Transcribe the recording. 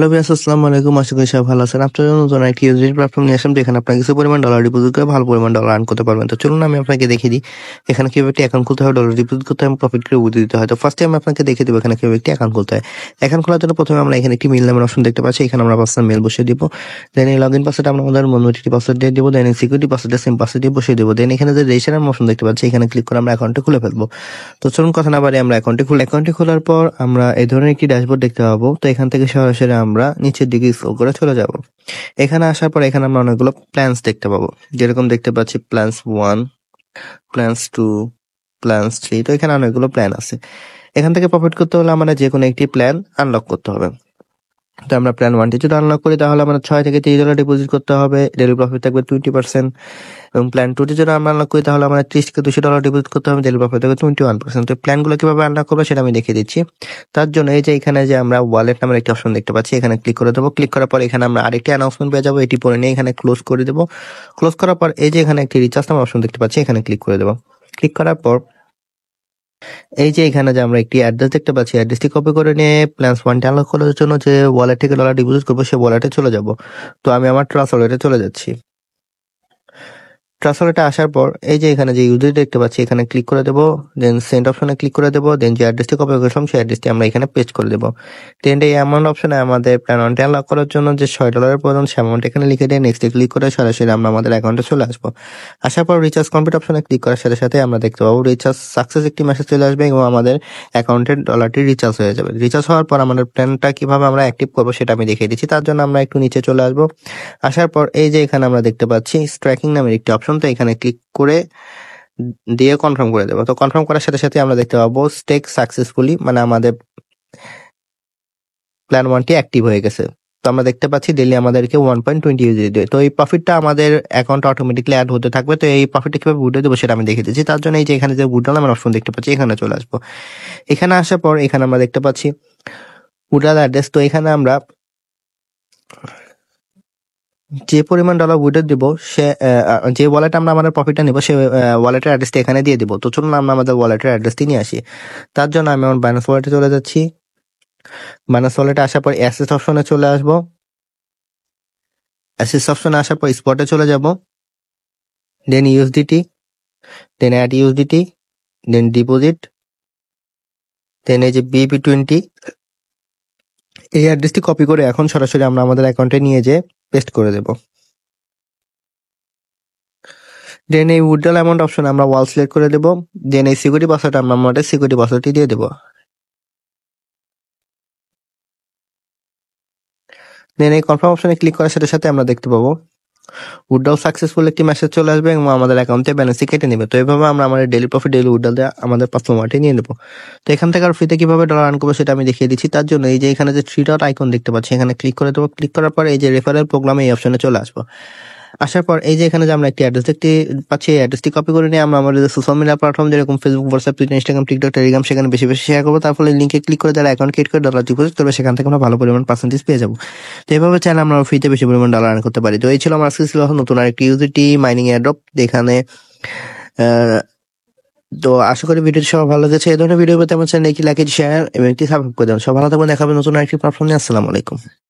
Hello viewers, আসসালামু আলাইকুম। আশা করি সবাই ভালো আছেন। আপনার জন্য নতুন একটি ইউএসডি প্ল্যাটফর্ম নিয়ে আসলাম, যেখানে আপনার কিছু পরিমাণ ডলার ডিপোজিট করে ভালো পরিমাণ ডলার আর্ন করতে পারবেন। তো চলুন আমি আপনাকে দেখিয়ে দিই এখানে কিভাবে একটি অ্যাকাউন্ট খুলতে হয়, ডলার ডিপোজিট করতে হয় এবং প্রফিট করে উইথড্র দিতে হয়। তো ফার্স্টে আমি আপনাকে দেখিয়ে দেবো এখানে কিভাবে একটি অ্যাকাউন্ট খুলতে হয়। অ্যাকাউন্ট খোলার জন্য প্রথমে আমরা এখানে একটি মেইল নামের অপশন দেখতে পাচ্ছি। এখানে আমরা পার্সোনাল মেল বসিয়ে দিব। দেন এই লগইন পাসওয়ার্ড আমরা আমাদের মনোটিটি পাসওয়ার্ড দিয়ে দিব। দেন সিকিউরিটি পাসওয়ার্ডে সেম পাসওয়ার্ড দিয়ে বসিয়ে দেবো। দেন এখানে যে রেজিস্টার অপশন দেখতে পাচ্ছি, এখানে ক্লিক করে আমরা অ্যাকাউন্টটি খুলে ফেলবো। তো চলুন কথা না বাড়িয়ে আমরা অ্যাকাউন্টটি খোলার পর আমরা এই ধরনের একটি ড্যাশবোর্ড দেখতে পাবো। তো এখান থেকে সরাসরি আমরা নিচের দিকে স্ক্রল করে চলে যাব। এখানে আসার পর এখানে আমরা অনেকগুলো প্ল্যানস দেখতে পাবো, যেরকম দেখতে পাচ্ছি প্ল্যানস 1, প্ল্যানস 2, প্ল্যানস 3। তো এখানে অনেকগুলো প্ল্যান আছে। এখান থেকে প্রফিট করতে হলে আমাদের যে কোনো একটি প্ল্যান আনলক করতে হবে। তো আমরা প্ল্যান 1টি যদি আনলক করি তাহলে আমরা 6 থেকে 30 ডলার ডিপোজিট করতে হবে, ডেইলি প্রফিট থাকবে 20%। এবং প্ল্যান 2টি যদি আমরা আনলক করি তাহলে আমরা 30 থেকে 200 ডলার ডিপোজিট করতে হবে, ডেইলি প্রফিট থাকবে 21%। তো প্ল্যানগুলো কিভাবে আনলক করবো সেটা আমি দেখিয়ে দিচ্ছি। তার জন্য এই যে এখানে যে আমরা ওয়ালেট নামের একটি অপশন দেখতে পাচ্ছি, এখানে ক্লিক করে দেবো। ক্লিক করার পর এখানে আমরা আরেকটি অ্যানাউন্সমেন্ট পেয়ে যাবো, এটি পরে নিয়ে এখানে ক্লোজ করে দেবো। ক্লোজ করার পর এই যে এখানে একটি রিচার্জ নামের অপশন দেখতে পাচ্ছি, এখানে ক্লিক করে দেবো। ক্লিক করার পর এই যে এখানে যে আমরা একটি অ্যাড্রেস দেখতে পাচ্ছি, অ্যাড্রেসটি কপি করে নিয়ে প্ল্যান্স 1টি আনলক করার জন্য যে ওয়ালেট থেকে ডলার ডিপোজিট করবো সেই ওয়ালেটে চলে যাব। তো আমি আমার ট্রাস্ট ওয়ালেটে চলে যাচ্ছি। ট্রাস্ট ওয়ালেটে আসার পর এই যে এখানে যে ইউজার দেখতে পাচ্ছি, এখানে ক্লিক করে দেবো। দেন সেন্ড অপশনে ক্লিক করে দেবো। দেন যে অ্যাড্রেসটি কপি করেছিলাম সেই অ্যাড্রেসটি আমরা এখানে পেস্ট করে দেবো। দেন এই অ্যামাউন্ট অপশনে আমাদের প্ল্যান 1টি আনলক করার জন্য যে $6 প্রয়োজন সে অ্যামাউন্ট এখানে লিখে দিয়ে নেক্সটে ক্লিক করে সরাসরি আমরা আমাদের অ্যাকাউন্টে চলে আসবো। আসার পর রিচার্জ কমপ্লিট অপশনে ক্লিক করার সাথে সাথে আমরা দেখতে পাবো রিচার্জ সাকসেস একটি মেসেজ চলে আসবে এবং আমাদের অ্যাকাউন্টের ডলারটি রিচার্জ হয়ে যাবে। রিচার্জ হওয়ার পর আমাদের প্ল্যানটা কিভাবে আমরা অ্যাক্টিভ করবো সেটা আমি দেখিয়ে দিচ্ছি। তার জন্য আমরা একটু নিচে চলে আসবো। আসার পর এই যে এখানে আমরা দেখতে পাচ্ছি স্ট্রাইকিং নামের একটি অপশন, তো এখানে ক্লিক করে দিয়ে কনফার্ম করে দেবো। তো কনফার্ম করার সাথে সাথে আমরা দেখতে পাবো স্টেক সাকসেসফুলি, মানে আমাদের প্ল্যান 1টি অ্যাক্টিভ হয়ে গেছে। তো আমরা দেখতে পাচ্ছি ডেইলি আমাদেরকে 1.20 ইউএসডি দেয়। তো এই প্রফিটটা আমাদের অ্যাকাউন্টে অটোমেটিক্যালি অ্যাড হতে থাকবে। তো এই প্রফিটটা কিভাবে উঠে দেবো সেটা আমি দেখিয়ে দিচ্ছি। তার জন্য এই যে এখানে যে উইথড্রল নামের অপশন দেখতে পাচ্ছি, এখানে চলে আসবো। এখানে আসার পর এখানে আমরা দেখতে পাচ্ছি উইথড্রল অ্যাড্রেস। তো এখানে আমরা যে পরিমাণ ডলার উইথড্র দিব সে যে ওয়ালেট আমরা আমাদের প্রফিটটা নিব সে ওয়ালেটের অ্যাড্রেসটা এখানে দিয়ে দিব। তো চলুন আমরা আমাদের ওয়ালেটের অ্যাড্রেসটি নিয়ে আসি। তার জন্য আমি আমার বাইন্যান্স ওয়ালেটে চলে যাচ্ছি। বাইন্যান্স ওয়ালেটে আসার পর অ্যাসেস অপশনে চলে আসবো। অ্যাসেস অপশনে আসার পর স্পটে চলে যাব। দেন ইউএসডিটি, দেন অ্যাড ইউএসডিটি, দেন ডিপোজিট, দেন এই যে BB20 এই অ্যাড্রেসটি কপি করে এখন সরাসরি আমরা আমাদের অ্যাকাউন্টে নিয়ে যেয়ে পেস্ট করে দেব। দেন এই উইথড্রল অ্যামাউন্ট অপশন আমরা ওয়াল সিলেক্ট করে দেব। দেন এই সিকিউরিটি পাসওয়ার্ড আমরা আমাদের সিকিউরিটি পাসওয়ার্ডটি দিয়ে দেব। দেন এই কনফার্ম অপশনে ক্লিক করার সাথে সাথে আমরা দেখতে পাবো উইথড্রল সাকসেসফুল একটি মেসেজ চলে আসবে এবং আমাদের অ্যাকাউন্টে ব্যালেন্সটি কেটে নেবে। তো এইভাবে আমরা আমাদের ডেইলি প্রফিট ডেইলি উইথড্রল দিয়ে আমাদের পার্সোনাল ওয়ালেটে নিয়ে নেব। তো এখান থেকে আর ফ্রিতে কিভাবে ডলার আর্ন করবো সেটা আমি দেখিয়ে দিচ্ছি। তার জন্য এই যে এখানে যে 3 ডট আইকন দেখতে পাচ্ছি, এখানে ক্লিক করে দেবো। ক্লিক করার পর এই যে রেফারেল প্রোগ্রামে এই অপশনে চলে আসবো। আসার পর এই যে এখানে যে আমরা একটি অ্যাড্রেস দেখতে পাচ্ছি, এই অ্যাড্রেসটি কপি করে নিয়ে আমরা আমাদের সোশ্যাল মিডিয়া প্ল্যাটফর্ম যেরকম Facebook, WhatsApp, Twitter, Instagram, TikTok, Telegram সেখানে বেশি বেশি শেয়ার করবো। তার ফলে লিঙ্কে ক্লিক করে যারা অ্যাকাউন্ট ক্রিয়েট করে ডলার ডিপোজিট করবে সেখান থেকে আমরা ভালো পরিমাণ পার্সেন্টেজ পেয়ে যাবো। তো এইভাবে চাইলে আমরা ফ্রিতে বেশি পরিমাণ ডলার আর্ন করতে পারি। তো এই ছিল আমার আজকে ছিল নতুন আরেকটি ইউএসডিটি মাইনিং এয়ারড্রপ। এখানে তো আশা করি ভিডিওটি সবার ভালো লেগেছে। এই ধরনের ভিডিও পেতে আমার চ্যানেল একটি লাইক, শেয়ার এবং একটি সাবস্ক্রাইব করে দেবেন। সব ভালো থাকবেন, দেখা হবে নতুন আরেকটি প্ল্যাটফর্ম নিয়ে। আসসালামু আলাইকুম।